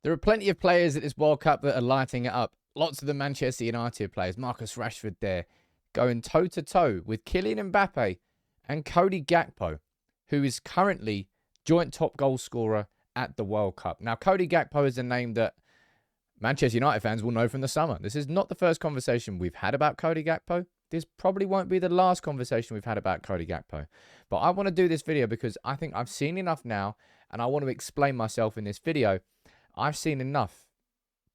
There are plenty of players at this World Cup that are lighting it up. Lots of the Manchester United players, Marcus Rashford there, going toe-to-toe with Kylian Mbappe and Cody Gakpo, who is currently joint top goal scorer at the World Cup. Now, Cody Gakpo is a name that Manchester United fans will know from the summer. This is not the first conversation we've had about Cody Gakpo. This probably won't be the last conversation we've had about Cody Gakpo. But I want to do this video because I think I've seen enough now, and I want to explain myself in this video. I've seen enough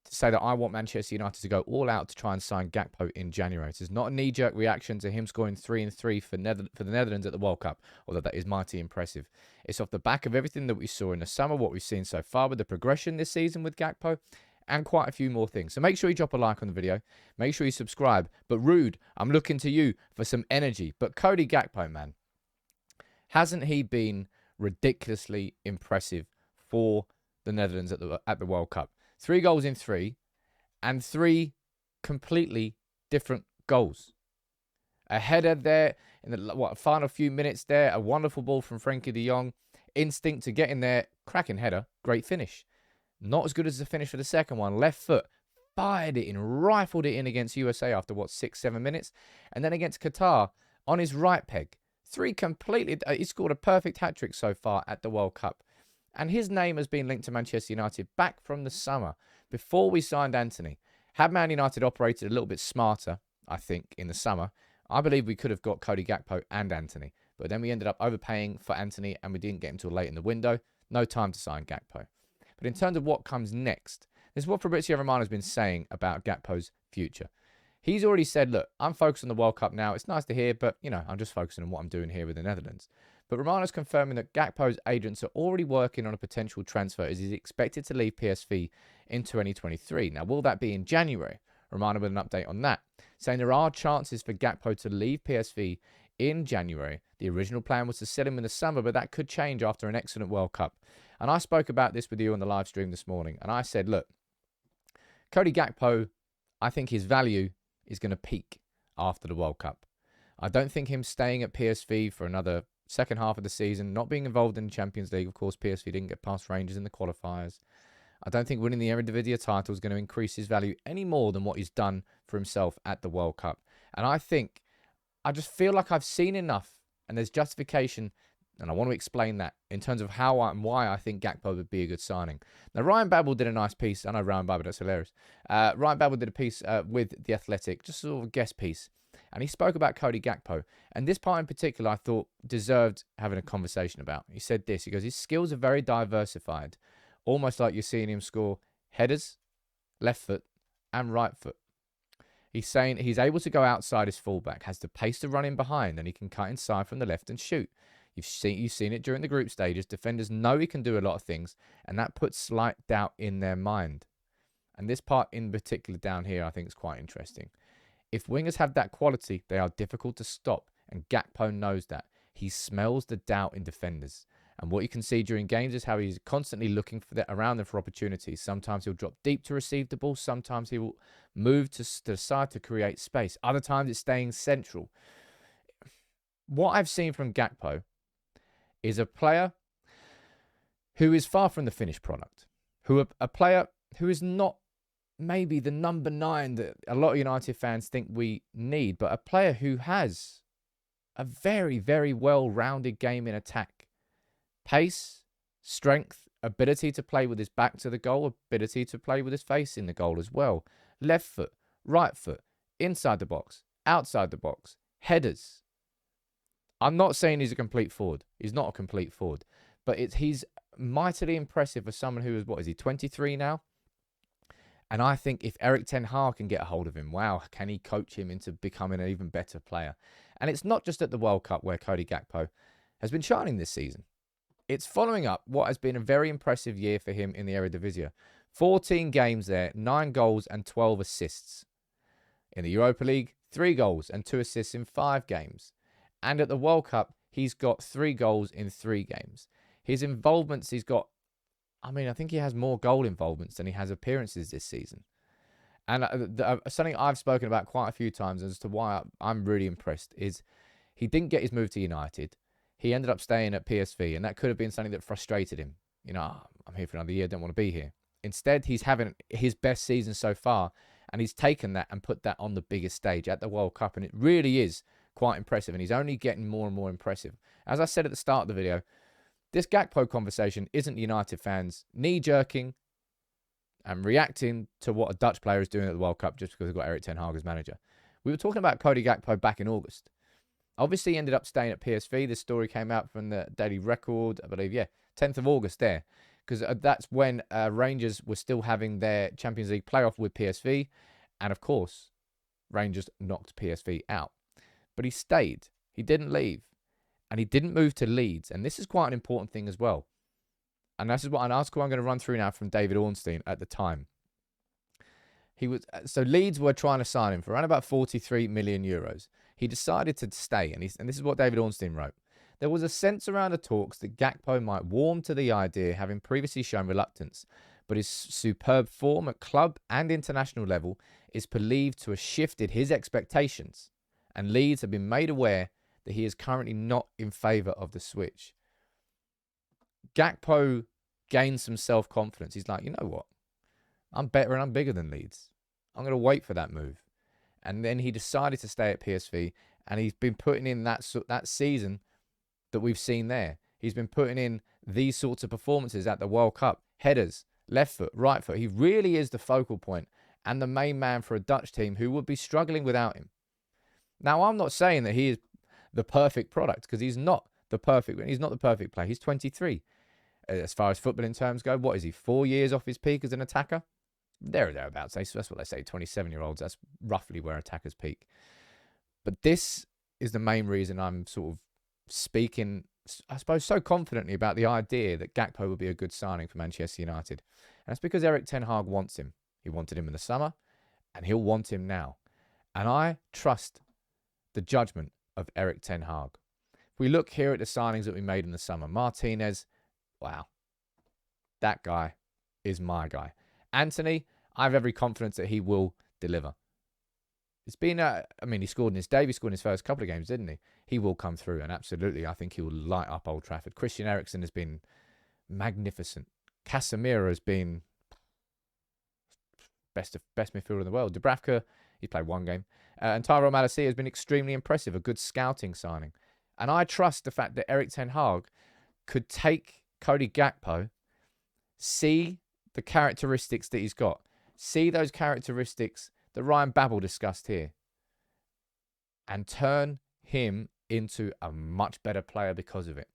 to say that I want Manchester United to go all out to try and sign Gakpo in January. This is not a knee-jerk reaction to him scoring 3-3 for the Netherlands at the World Cup, although that is mighty impressive. It's off the back of everything that we saw in the summer, what we've seen so far with the progression this season with Gakpo, and quite a few more things. So make sure you drop a like on the video. Make sure you subscribe. But Rude, I'm looking to you for some energy. But Cody Gakpo, man, hasn't he been ridiculously impressive for the Netherlands at the World Cup? 3 goals in 3, and 3 completely different goals. A header there in the final few minutes there. A wonderful ball from Frenkie de Jong. Instinct to get in there. Cracking header. Great finish. Not as good as the finish for the second one. Left foot. Fired it in. Rifled it in against USA after, 6-7 minutes. And then against Qatar on his right peg. 3 completely... He scored a perfect hat-trick so far at the World Cup. And his name has been linked to Manchester United back from the summer, before we signed Antony. Had Man United operated a little bit smarter, I think, in the summer, I believe we could have got Cody Gakpo and Antony. But then we ended up overpaying for Antony, and we didn't get until late in the window. No time to sign Gakpo. But in terms of what comes next, this is what Fabrizio Romano has been saying about Gakpo's future. He's already said, look, I'm focused on the World Cup now. It's nice to hear, but, I'm just focusing on what I'm doing here with the Netherlands. But Romano's confirming that Gakpo's agents are already working on a potential transfer, as he's expected to leave PSV in 2023. Now, will that be in January? Romano with an update on that, saying there are chances for Gakpo to leave PSV in January. The original plan was to sell him in the summer, but that could change after an excellent World Cup. And I spoke about this with you on the live stream this morning, and I said, look, Cody Gakpo, I think his value is going to peak after the World Cup. I don't think him staying at PSV for another second half of the season, not being involved in the Champions League. Of course, PSV didn't get past Rangers in the qualifiers. I don't think winning the Eredivisie title is going to increase his value any more than what he's done for himself at the World Cup. And I just feel like I've seen enough, and there's justification, and I want to explain that in terms of how and why I think Gakpo would be a good signing. Now, Ryan Babel did a nice piece. I know Ryan Babel, that's hilarious. Ryan Babel did a piece with The Athletic, just sort of a guest piece. And he spoke about Cody Gakpo. And this part in particular, I thought deserved having a conversation about. He said this. He goes, his skills are very diversified. Almost like you're seeing him score headers, left foot, and right foot. He's saying he's able to go outside his fullback, has the pace to run in behind, and he can cut inside from the left and shoot. You've seen it during the group stages. Defenders know he can do a lot of things, and that puts slight doubt in their mind. And this part in particular down here, I think is quite interesting. If wingers have that quality, they are difficult to stop, and Gakpo knows that. He smells the doubt in defenders. And what you can see during games is how he's constantly looking around them for opportunities. Sometimes he'll drop deep to receive the ball. Sometimes he will move to the side to create space. Other times it's staying central. What I've seen from Gakpo is a player who is far from the finished product. A player who is not maybe the number 9 that a lot of United fans think we need, but a player who has a very, very well-rounded game in attack. Pace, strength, ability to play with his back to the goal, ability to play with his face in the goal as well. Left foot, right foot, inside the box, outside the box, headers. I'm not saying he's a complete forward. He's not a complete forward. But he's mightily impressive for someone who is, 23 now? And I think if Erik Ten Hag can get a hold of him, wow, can he coach him into becoming an even better player? And it's not just at the World Cup where Cody Gakpo has been shining this season. It's following up what has been a very impressive year for him in the Eredivisie. 14 games there, 9 goals and 12 assists. In the Europa League, 3 goals and 2 assists in 5 games. And at the World Cup, he's got 3 goals in 3 games. His involvements, I think he has more goal involvements than he has appearances this season. And something I've spoken about quite a few times as to why I'm really impressed is he didn't get his move to United. He ended up staying at PSV, and that could have been something that frustrated him. I'm here for another year, don't want to be here. Instead, he's having his best season so far, and he's taken that and put that on the biggest stage at the World Cup, and it really is quite impressive, and he's only getting more and more impressive. As I said at the start of the video, this Gakpo conversation isn't United fans knee-jerking and reacting to what a Dutch player is doing at the World Cup just because they've got Erik Ten Hag as manager. We were talking about Cody Gakpo back in August. Obviously, he ended up staying at PSV. This story came out from the Daily Record, I believe, 10th of August there. Because that's when Rangers were still having their Champions League playoff with PSV. And, of course, Rangers knocked PSV out. But he stayed. He didn't leave. And he didn't move to Leeds. And this is quite an important thing as well. And this is what an article I'm going to run through now from David Ornstein at the time. So Leeds were trying to sign him for around about 43 million euros. He decided to stay. And this is what David Ornstein wrote. There was a sense around the talks that Gakpo might warm to the idea, having previously shown reluctance, but his superb form at club and international level is believed to have shifted his expectations, and Leeds have been made aware that he is currently not in favour of the switch. Gakpo gained some self-confidence. He's like, you know what? I'm better and I'm bigger than Leeds. I'm going to wait for that move. And then he decided to stay at PSV, and he's been putting in that season that we've seen there. He's been putting in these sorts of performances at the World Cup. Headers, left foot, right foot. He really is the focal point and the main man for a Dutch team who would be struggling without him. Now, I'm not saying that he is the perfect product, because he's not the perfect player. He's 23. As far as footballing terms go, what is he, 4 years off his peak as an attacker? There or thereabouts. That's what they say, 27-year-olds. That's roughly where attackers peak. But this is the main reason I'm sort of speaking, I suppose, so confidently about the idea that Gakpo would be a good signing for Manchester United. And that's because Erik Ten Hag wants him. He wanted him in the summer, and he'll want him now. And I trust the judgment of Erik Ten Hag. If we look here at the signings that we made in the summer, Martinez, wow, that guy is my guy. Anthony, I have every confidence that he will deliver. It's been, he scored in his debut, he scored in his first couple of games, didn't he? He will come through, and absolutely, I think he will light up Old Trafford. Christian Eriksen has been magnificent. Casemiro has been best midfielder in the world. Dubravka, he played one game. And Tyrell Malacia has been extremely impressive, a good scouting signing. And I trust the fact that Erik Ten Hag could take Cody Gakpo, see the characteristics that he's got, see those characteristics that Ryan Babel discussed here, and turn him into a much better player because of it.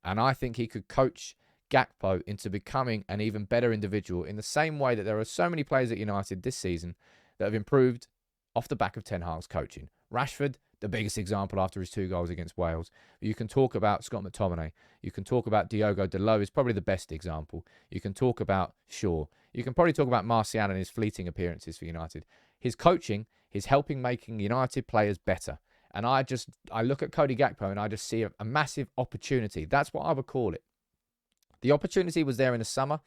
And I think he could coach Gakpo into becoming an even better individual in the same way that there are so many players at United this season that have improved off the back of Ten Hag's coaching. Rashford, the biggest example after his 2 goals against Wales. You can talk about Scott McTominay. You can talk about Diogo Dalot, is probably the best example. You can talk about Shaw. You can probably talk about Martial and his fleeting appearances for United. His coaching is helping making United players better. And I look at Cody Gakpo and I just see a massive opportunity. That's what I would call it. The opportunity was there in the summer.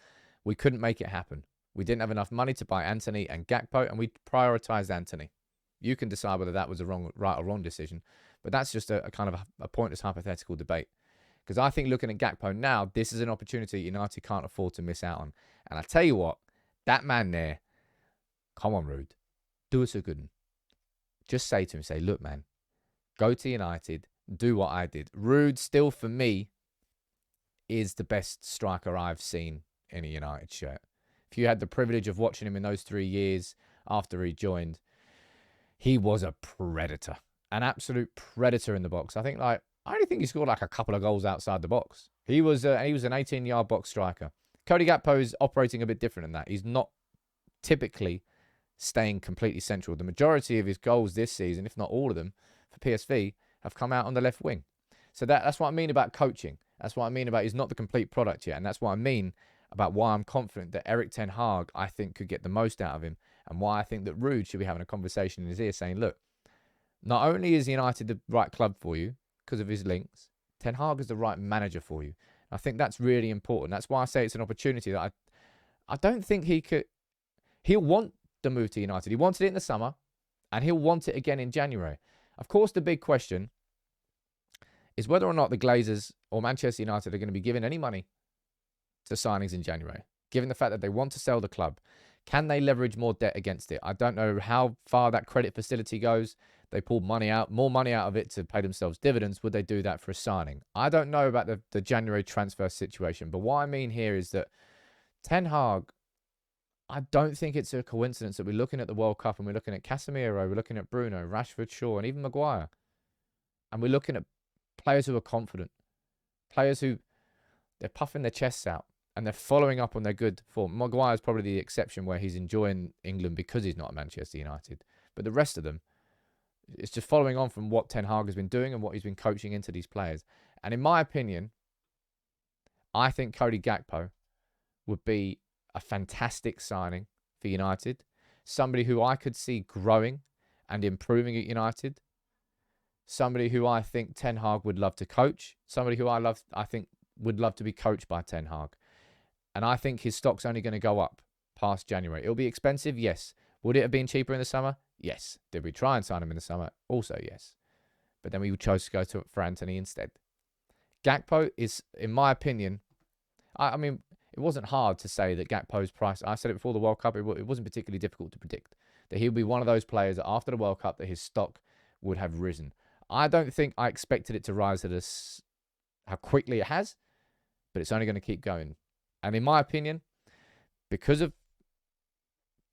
We couldn't make it happen. We didn't have enough money to buy Anthony and Gakpo, and we prioritised Anthony. You can decide whether that was a right or wrong decision, but that's just a kind of a pointless hypothetical debate. Because I think looking at Gakpo now, this is an opportunity United can't afford to miss out on. And I tell you what, that man there, come on, Ruud, do us a good one. Just say to him, say, look, man, go to United, do what I did. Ruud still, for me, is the best striker I've seen in a United shirt. If you had the privilege of watching him in those 3 years after he joined, he was a predator, an absolute predator in the box. I only think he scored like a couple of goals outside the box. He was an 18-yard box striker. Cody Gakpo is operating a bit different than that. He's not typically staying completely central. The majority of his goals this season, if not all of them, for PSV have come out on the left wing. So that's what I mean about coaching. That's what I mean about he's not the complete product yet. And that's what I mean about why I'm confident that Erik Ten Hag, I think, could get the most out of him, and why I think that Ruud should be having a conversation in his ear saying, look, not only is United the right club for you because of his links, Ten Hag is the right manager for you. I think that's really important. That's why I say it's an opportunity that I don't think he'll want the move to United. He wanted it in the summer, and he'll want it again in January. Of course, the big question is whether or not the Glazers or Manchester United are going to be giving any money to signings in January. given the fact that they want to sell the club. Can they leverage more debt against it? I don't know how far that credit facility goes. They pulled more money out of it to pay themselves dividends. Would they do that for a signing? I don't know about the January transfer situation. But what I mean here is that Ten Hag, I don't think it's a coincidence that we're looking at the World Cup and we're looking at Casemiro, we're looking at Bruno, Rashford, Shaw, and even Maguire. And we're looking at players who are confident. Players who, they're puffing their chests out and they're following up on their good form. Maguire's probably the exception where he's enjoying England because he's not at Manchester United. But the rest of them, it's just following on from what Ten Hag has been doing and what he's been coaching into these players. And in my opinion, I think Cody Gakpo would be a fantastic signing for United. Somebody who I could see growing and improving at United. Somebody who I think Ten Hag would love to coach. Somebody who I think would love to be coached by Ten Hag. And I think his stock's only going to go up past January. It'll be expensive, yes. Would it have been cheaper in the summer? Yes. Did we try and sign him in the summer? Also, yes. But then we chose to go for Anthony instead. Gakpo is, in my opinion, I mean, it wasn't hard to say that Gakpo's price, I said it before the World Cup, it wasn't particularly difficult to predict. That he would be one of those players that after the World Cup that his stock would have risen. I don't think I expected it to rise at how quickly it has, but it's only going to keep going. And in my opinion, because of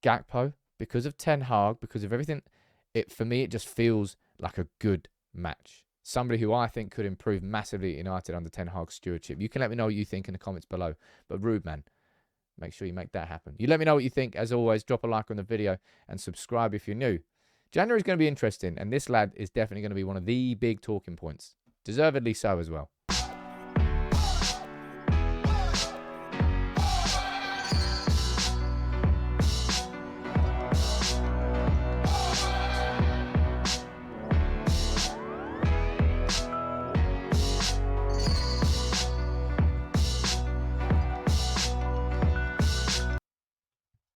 Gakpo, because of Ten Hag, because of everything, for me, it just feels like a good match. Somebody who I think could improve massively at United under Ten Hag's stewardship. You can let me know what you think in the comments below. But Rude Man, make sure you make that happen. You let me know what you think. As always, drop a like on the video and subscribe if you're new. January is going to be interesting, and this lad is definitely going to be one of the big talking points. Deservedly so as well.